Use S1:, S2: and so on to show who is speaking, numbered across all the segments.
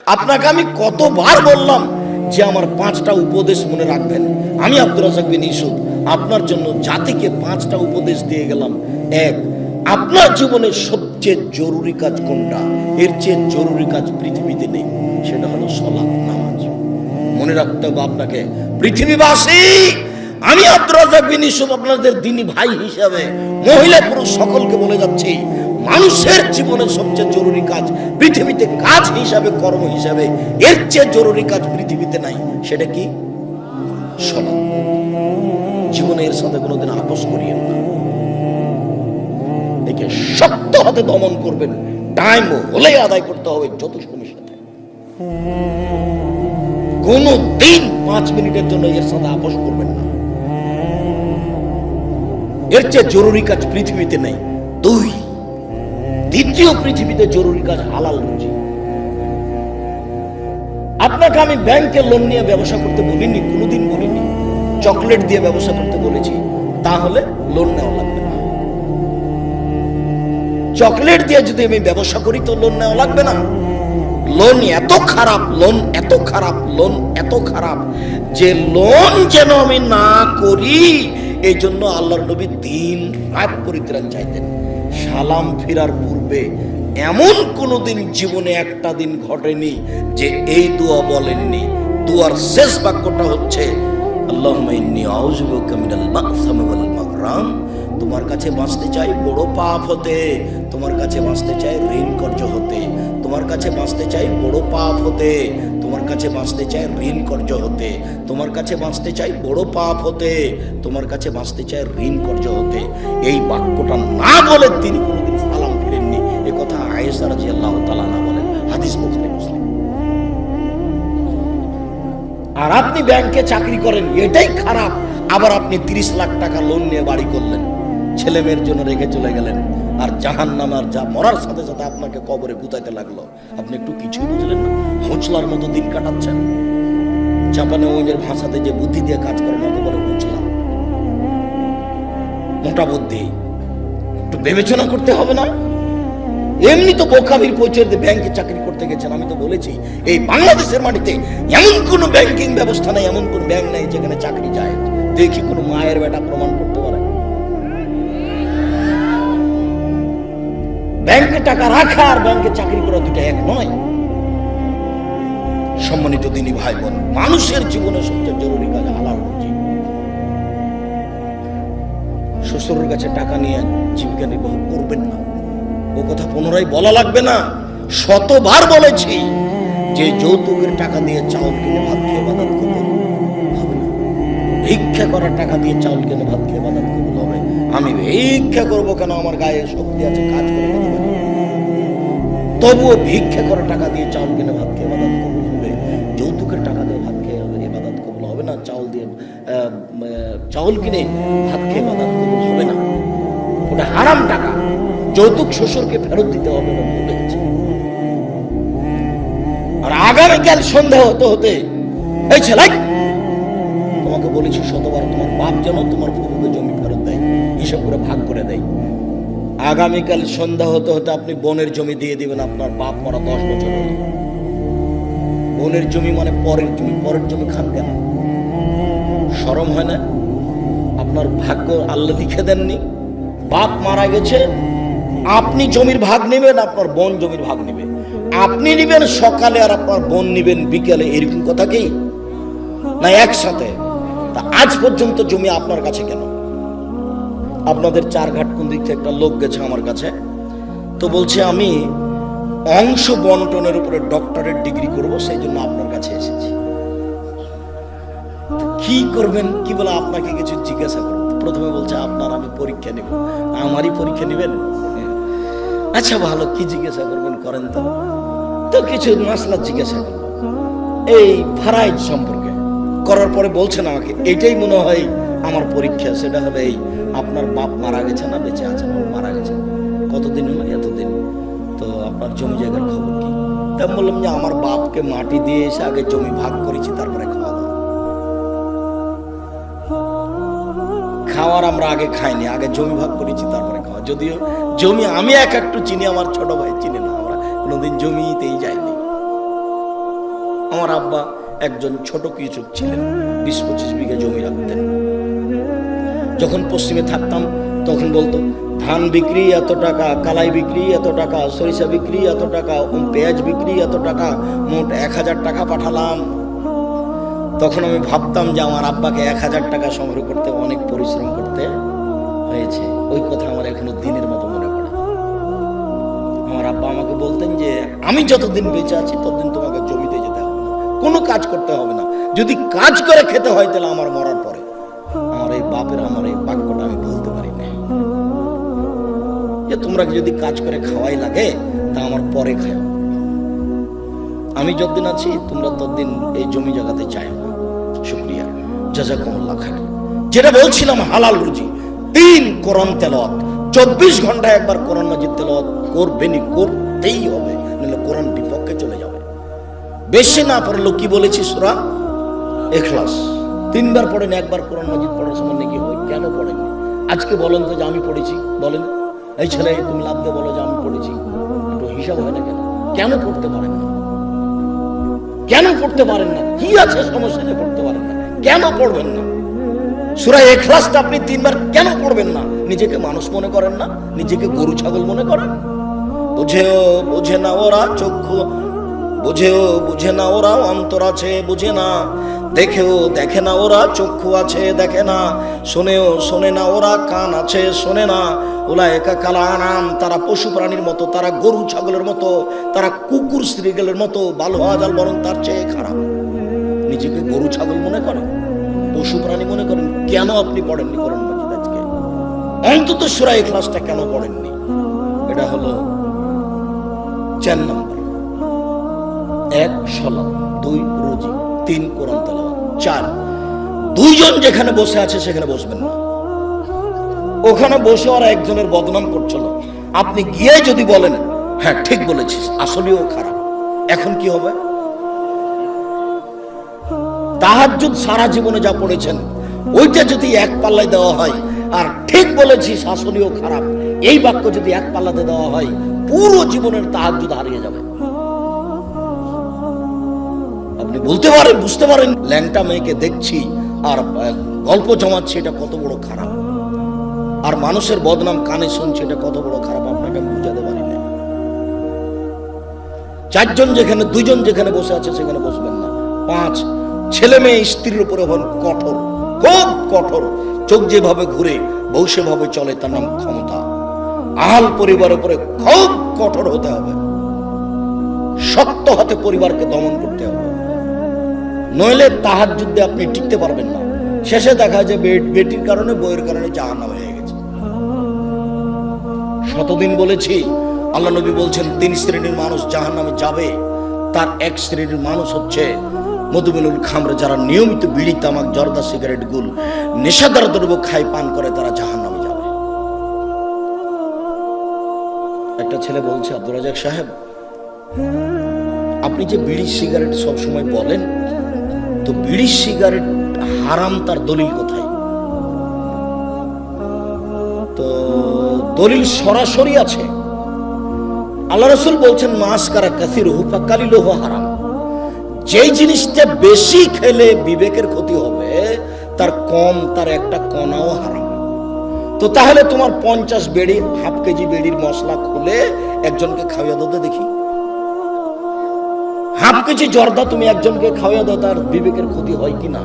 S1: আপনাকে আমি কতবার বললাম যে আমার 5টা উপদেশ মনে রাখবেন। আমি আব্দুর রাজ্জাক বিন ইউসুফ আপনার জন্য জাতিকে 5টা উপদেশ দিয়ে গেলাম। এক, আপনার জীবনের সবচেয়ে জরুরি কাজ কোনটা? এর চেয়ে জরুরি কাজ পৃথিবীতে নেই, সেটা হলো সালাত, নামাজ। মনে রাখতে হবে আপনাকে। পৃথিবীবাসী, আমি আব্দুর রাজ্জাক বিন ইউসুফ আপনাদের দ্বীনি ভাই হিসাবে মহিলা পুরুষ সকলকে বলে যাচ্ছি, মানুষের জীবনের সবচেয়ে জরুরি কাজ পৃথিবীতে কাজ হিসাবে, কর্ম হিসাবে এর চেয়ে জরুরি কাজ পৃথিবীতে নাই। সেটা কি? সালাত। জীবনে এর সাথে কোনোদিন আপোষ করিয়েন না। একে শক্ত হাতে দমন করবেন, টাইম হলে আদায় করতে হবে যত সময়ের সাথে। কোনো দিন 5 মিনিটের জন্য এর সাথে আপোষ করবেন না। এর চেয়ে জরুরি কাজ পৃথিবীতে নেই। দুই, দ্বিতীয় পৃথিবীতে জরুরি কাজ হালাল রুজি। আপনাকে আমি ব্যাংকে লোন নিয়ে ব্যবসা করতে বলিনি, কোনোদিন বলিনি। চকলেট দিয়ে ব্যবসা করতে বলেছি, তাহলে লোন নেওয়া লাগবে না। চকলেট দিয়ে যদি আমি ব্যবসা করি তো লোন নেওয়া লাগবে না। লোন এত খারাপ, লোন এত খারাপ, লোন এত খারাপ যে লোন যেন আমি না করি, এই জন্য আল্লাহর নবী দিন রাত পরিত্রাণ চাইতেন। সালাম ফিরার পূর্বে এমন কোনদিন জীবনে একটা দিন ঘটেনি যে এই দোয়া বলেননি। দোয়ার শেষ বাক্যটা হচ্ছে আল্লাহুম্মা ইন্নী আউযু বিকা মিনাল মাগসামি ওয়াল মাগরাম। তোমার কাছে বাঁচতে চাই বড় পাপ হতে, তোমার কাছে বাঁচতে চাই ঋণ কর্য হতে, তোমার কাছে বাঁচতে চাই বড় পাপ হতে, তোমার কাছে বাঁচতে চাই ঋণ কর্য হতে, তোমার কাছে বাঁচতে চাই বড় পাপ হতে, তোমার কাছে বাঁচতে চাই ঋণ কর্য হতে। এই বাক্যটা না বলে তিনি কোনোদিন সালাম ফিরেননি। এ কথা আয়েশা রাদিয়াল্লাহু তাআলা না বলেন, হাদিস বুখারী মুসলিম। আর আপনি ব্যাংকে চাকরি করেন, এটাই খারাপ। আবার আপনি 30 লাখ টাকা লোন নিয়ে বাড়ি করলেন, ছেলে মেয়ের জন্য রেখে চলে গেলেন, আর জাহান্নামের যা মরার সাথে সাথে আপনাকে কবরে গুতাইতে লাগলো। আপনি একটু কিছুই বুঝলেন না, হোঁচলার মতো দিন কাটাচ্ছেন। জাপানে ওদের ভাষাতে যে বুদ্ধি দিয়ে কাজ করে না, বলে হোঁচলা, মোটা বুদ্ধি। একটু বিবেচনা করতে হবে না? এমনি তো বোকামির পরিচয় দিয়ে ব্যাংকে চাকরি করতে গেছেন। আমি তো বলেছি এই বাংলাদেশের মাটিতে এমন কোন ব্যাংকিং ব্যবস্থা নেই, এমন কোন ব্যাংক নেই যেখানে চাকরি যায়। দেখি কোন মায়ের বেটা প্রমাণ করতে পারে। ব্যাংকে টাকা রাখা আর ব্যাংকে চাকরি করা দুটো এক নয়। সম্মানিত দিনী ভাই বোন, মানুষের জীবনে সবচেয়ে জরুরি কাজ হালাল রুজি। শ্বশুরের কাছে টাকা নিয়ে জীবিকা নির্বাহ করবেন না। ও কথা পুনরায় বলা লাগবে না, শতবার বলেছি যে যৌতুকের টাকা দিয়ে চাউল কিনে ভাত খেয়ে ইবাদত কবুল হবে না। ভিক্ষা করার টাকা দিয়ে চাউল কিনে ভাত খেয়ে ইবাদত কবুল হবে। আমি ভিক্ষা করবো কেন? আমার গায়ে শক্তি আছে, কাজ করে খেতে পারি। তবুও ভিক্ষা করার টাকা দিয়ে চাউল কিনে ভাত খেয়ে ইবাদত কবুল হবে। যৌতুকের টাকা দিয়ে ভাত খেয়ে ইবাদত কবুল হবে না। চাউল কিনে ভাত খেয়ে ইবাদত কবুল হবে না। ওটা হারাম টাকা। যৌতুক শ্বশুরকে ফেরত দিতে হবে না বলেছে। আর আগামীকাল সন্ধ্যা হতে হতে এই ছেলে, তোমাকে বলেছি শতবার, তোমার বাপ যেন তোমার ফুফুকে জমি ফেরত দেয়, হিসাব করে ভাগ করে দেয়। আগামীকাল সন্ধ্যা হতে হতে আপনি বোনের জমি দিয়ে দিবেন। আপনার বাপ মরা 10 বছর হলো। বোনের জমি মানে পরের জমি। পরের জমি খান কেন? শরম হয় না? আপনার ভাগ্য আল্লাহ লিখে দেননি? বাপ মারা গেছে, আপনি জমির ভাগ নেবেন, আপনার বোন জমির ভাগ নেবে। আপনি নিবেন সকালে আর আপনার বোন নিবেন বিকেলে, এরকম কথা কি না? একসাথে। তা আজ পর্যন্ত জমি আপনার কাছে কেন? আপনাদের 4 ঘাট কোন দিক থেকে একটা লোক গেছে আমার কাছে, তো বলছে আমি অংশ বন্টনের উপরে ডক্টরেট ডিগ্রি করব, সেই জন্য আপনার কাছে এসেছি। কি করবেন? কি বলে আপনাকে কিছু জিজ্ঞাসা করব। প্রথমে বলছে আপনার আমি পরীক্ষা নেব। আমারই পরীক্ষা নেবেন? আচ্ছা ভালো, কি জিজ্ঞাসা করবেন করেন তো। তো কিছু মাসলা জিজ্ঞাসা করব এই ফারাইজ সম্পর্কে। করার পরে বলছেন আমাকে এটাই মনে হয় আমার পরীক্ষা। সেটা হলো এই, আপনার বাপ মারা গেছে না বেঁচে আছে? মারা গেছে। কতদিন হলো? এতদিন। তো আপনার জমি জায়গার খবর কি? তা বললাম যে আমার বাপকে মাটি দিয়ে এসে আগে জমি ভাগ করেছি, তারপরে খাওয়া দাওয়া। খাওয়ার আমরা আগে খাইনি, আগে জমি ভাগ করেছি তারপরে খাওয়া। যদিও জমি আমি একটু চিনি, আমার ছোট ভাই চিনি না। আমরা কোনোদিন জমিতেই যাইনি। আমার আব্বা একজন ছোট কৃষক ছিলেন, 20-25 বিঘা জমি রাখতেন। যখন পশ্চিমে থাকতাম তখন বলতো ধান বিক্রি এত টাকা, কালাই বিক্রি এত টাকা, সরিষা বিক্রি এত টাকা, পেঁয়াজ বিক্রি এত টাকা, মোট 1000 টাকা পাঠালাম। তখন আমি ভাবতাম যে আমার আব্বাকে 1000 টাকা সংগ্রহ করতে অনেক পরিশ্রম করতে হয়েছে। ওই কথা আমার এখনো দিনের মতো মনে পড়ে। আমার আব্বা আমাকে বলতেন যে আমি যতদিন বেঁচে আছি ততদিন তোমাকে জমিতে যেতে হবে না, কোনো কাজ করতে হবে না, যদি কাজ করে খেতে হয় তাহলে আমার মরার পরে। আমার এই বাপের আমার এই বাক্যটা আমি বলতে পারি না যে তোমরা যদি কাজ করে খাওয়াই লাগে তা আমার পরে খাও, আমি যতদিন আছি তোমরা ততদিন এই জমি জায়গাতে চাই না। শুকরিয়া, জাযাকুমুল্লাহ খাইর। যেটা বলছিলাম হালাল রুজি, 3 কোরআন তেলাওয়াত, 24 ঘন্টায় একবার কোরআন মাজিদ তেলাওয়াত করবেনই, করতেই হবে, নাহলে কোরআন বিপক্ষে চলে যাবে। বেশি না পড়লো কি বলেছি সূরা ইখলাস 3 বার পড়েন, একবার কোরআন মাজিদ পড়ার সময় নাকি হয়। কেন পড়েন? আজকে বলেন তো যে আমি পড়েছি, বলেন এই ছেলে তুমি লাভ দিয়ে বলো যে আমি পড়েছি, একটু হিসাব হয় না কেন? কেন পড়তে পারেন না? কেন পড়তে পারেন না? কি আছে সমস্যা যে পড়তে পারেন না? কেন পড়বেন না? সূরা ইখলাসটা আপনি 3 বার কেন পড়বেন না? নিজেকে মানুষ মনে করেন না? নিজেকে গরু ছাগল মনে করেন? বুঝেও বুঝে না ওরা চক্ষু, বুঝেও বুঝে না ওরা অন্তর আছে বুঝে না, দেখেও দেখে না ওরা চক্ষু আছে দেখে না, শোনেও শোনে না ওরা কান আছে শোনে না। উলাইকা কাল আনাম, তারা পশু প্রাণীর মতো, তারা গরু ছাগলের মতো, তারা কুকুর শ্রীগলের মতো, বাল হওয়া যাল বরং তার চেয়ে খারাপ। নিজেকে গরু ছাগল মনে করেন, পশু প্রাণী মনে করেন। কেন আপনি পড়েননি কোরআন মাজিদ আজকে? অন্তত সূরা ইখলাসটা কেন পড়েননি? এটা হলো 4 নম্বর। 1 সালাত, 2 রোজা, 3 কোরআন তেলাওয়াত, 4 দুইজন যেখানে বসে আছে সেখানে বসবেন না। ওখানে বসে ওরা একজনের বদনাম করছিল, আপনি গিয়ে যদি বলেন হ্যাঁ ঠিক বলেছিস, আসলেও খারাপ, এখন কি হবে? তাহাজ্জুদ সারা জীবনে যা পড়েছেন ওইটা যদি এক পাল্লায় দেওয়া হয়, আর ঠিক বলেছিস আসলেও খারাপ এই বাক্য যদি এক পাল্লাতে দেওয়া হয়, পুরো জীবনের তাহাজ্জুদ হারিয়ে যাবে। আপনি বলতে পারেন, বুঝতে পারেন ল্যাংটা মেয়েকে দেখছি আর গল্প জমাচ্ছি, এটা কত বড় খারাপ, আর মানুষের বদনাম কানে শুনছে, এটা কত বড় খারাপ, আপনাকে আমি বুঝাতে পারি না। 4 জন যেখানে, 2 জন যেখানে বসে আছে সেখানে বসবেন না। 5 ছেলে মেয়ে স্ত্রীর উপরে হন কঠোর, খুব কঠোর, চোখ যেভাবে ঘুরে বউ সেভাবে চলে, তার নাম ক্ষমতা। আহাল পরিবারের উপরে খুব কঠোর হতে হবে, শক্ত হাতে পরিবারকে দমন করতে হবে, নইলে তাহাজ্জুদে আপনি টিকতে পারবেন না। শেষে দেখা যায় বেটির কারণে বউয়ের কারণে জাহান্নামে হয়ে গেছে। শতদিন বলেছি, আল্লাহ নবী বলছেন 3 শ্রেণীর মানুষ জাহান্নামে যাবে। তার 1 শ্রেণীর মানুষ হচ্ছে মধুমিনুল খামর, যারা নিয়মিত বিড়ি তামাক জর্দা সিগারেট গুল নেশাদার দ্রব্য খায় পান করে, তারা জাহান্নামে যাবে। একটা ছেলে বলছে, আব্দুর রাজাক সাহেব আপনি যে বিড়ি সিগারেট সব সময় বলেন, তো বিড়ি সিগারেট হারাম তার দলিল কোথায়? তো দলিল সরাসরি আছে, আল্লাহ রাসূল বলছেন মাসকারা কাসিরুহু ফাকালিলুহু হারাম। যেই জিনিসটা বেশি খেলে বিবেকের ক্ষতি হবে, তার কম, তার একটা কণাও হারাম। তো তাহলে তোমার 50 বেড়ি, হাফ কেজি বেড়ির মশলা খুলে একজনকে খাওয়া দাও দেখি, হাফ কেজি জর্দা তুমি একজনকে খাওয়া দাও, তার বিবেকের ক্ষতি হয় কিনা?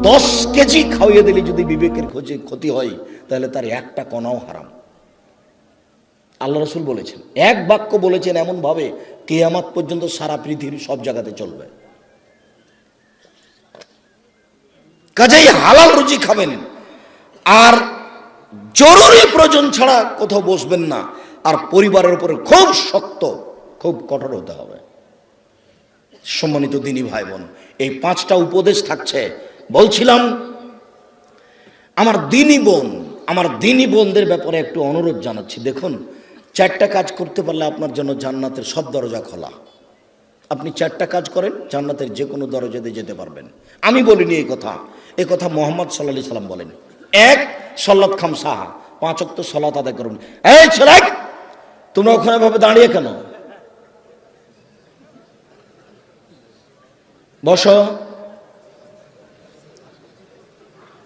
S1: 10 কেজি খাওয়িয়ে দিলে যদি বিবেকের ক্ষতি হয়, তাহলে তার একটা কণাও হারাম। আল্লাহ রাসূল বলেছেন, এক বাক্য বলেছেন এমন ভাবে কিয়ামত পর্যন্ত সারা পৃথিবীর সব জায়গাতে চলবে। কাজেই হালাল রুজি খাবেন, আর জরুরি প্রয়োজন ছাড়া কোথাও বসবেন না, আর পরিবারের উপরে খুব শক্ত, খুব কঠোর হতে হবে। সম্মানিত দিনী ভাই বোন, এই 5টা উপদেশ থাকছে। বলছিলাম আমার দিনী বোনদের ব্যাপারে একটু অনুরোধ জানাচ্ছি। দেখুন, 4টা কাজ করতে পারলে আপনার জন্য জান্নাতের সব দরজা খোলা। আপনি 4টা কাজ করেন, জান্নাতের যে কোনো দরজাতে যেতে পারবেন। আমি বলিনি এই কথা মুহাম্মদ সাল্লাল্লাহু আলাইহি সাল্লাম বলেন। 1 সালাত খামসাহা, 5 ওয়াক্ত সালাত আদায় করুন। এই ছেলে, তোমরা ওখানে ভাবে দাঁড়িয়ে কেন? বসো।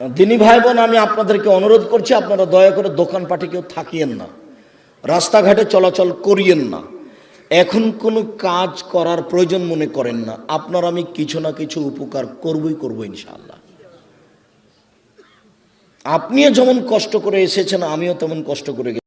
S1: দিনী ভাই বোন, আমি আপনাদেরকে অনুরোধ করছি, আপনারা দয়া করে দোকানপাটে কেউ থাকিয়েন না, রাস্তাঘাটে চলাচল করিয়েন না। এখন কোনো কাজ করার প্রয়োজন মনে করেন না। আপনার আমি কিছু না কিছু উপকার করবই ইনশাআল্লাহ। আপনিও যেমন কষ্ট করে এসেছেন, আমিও তেমন কষ্ট করে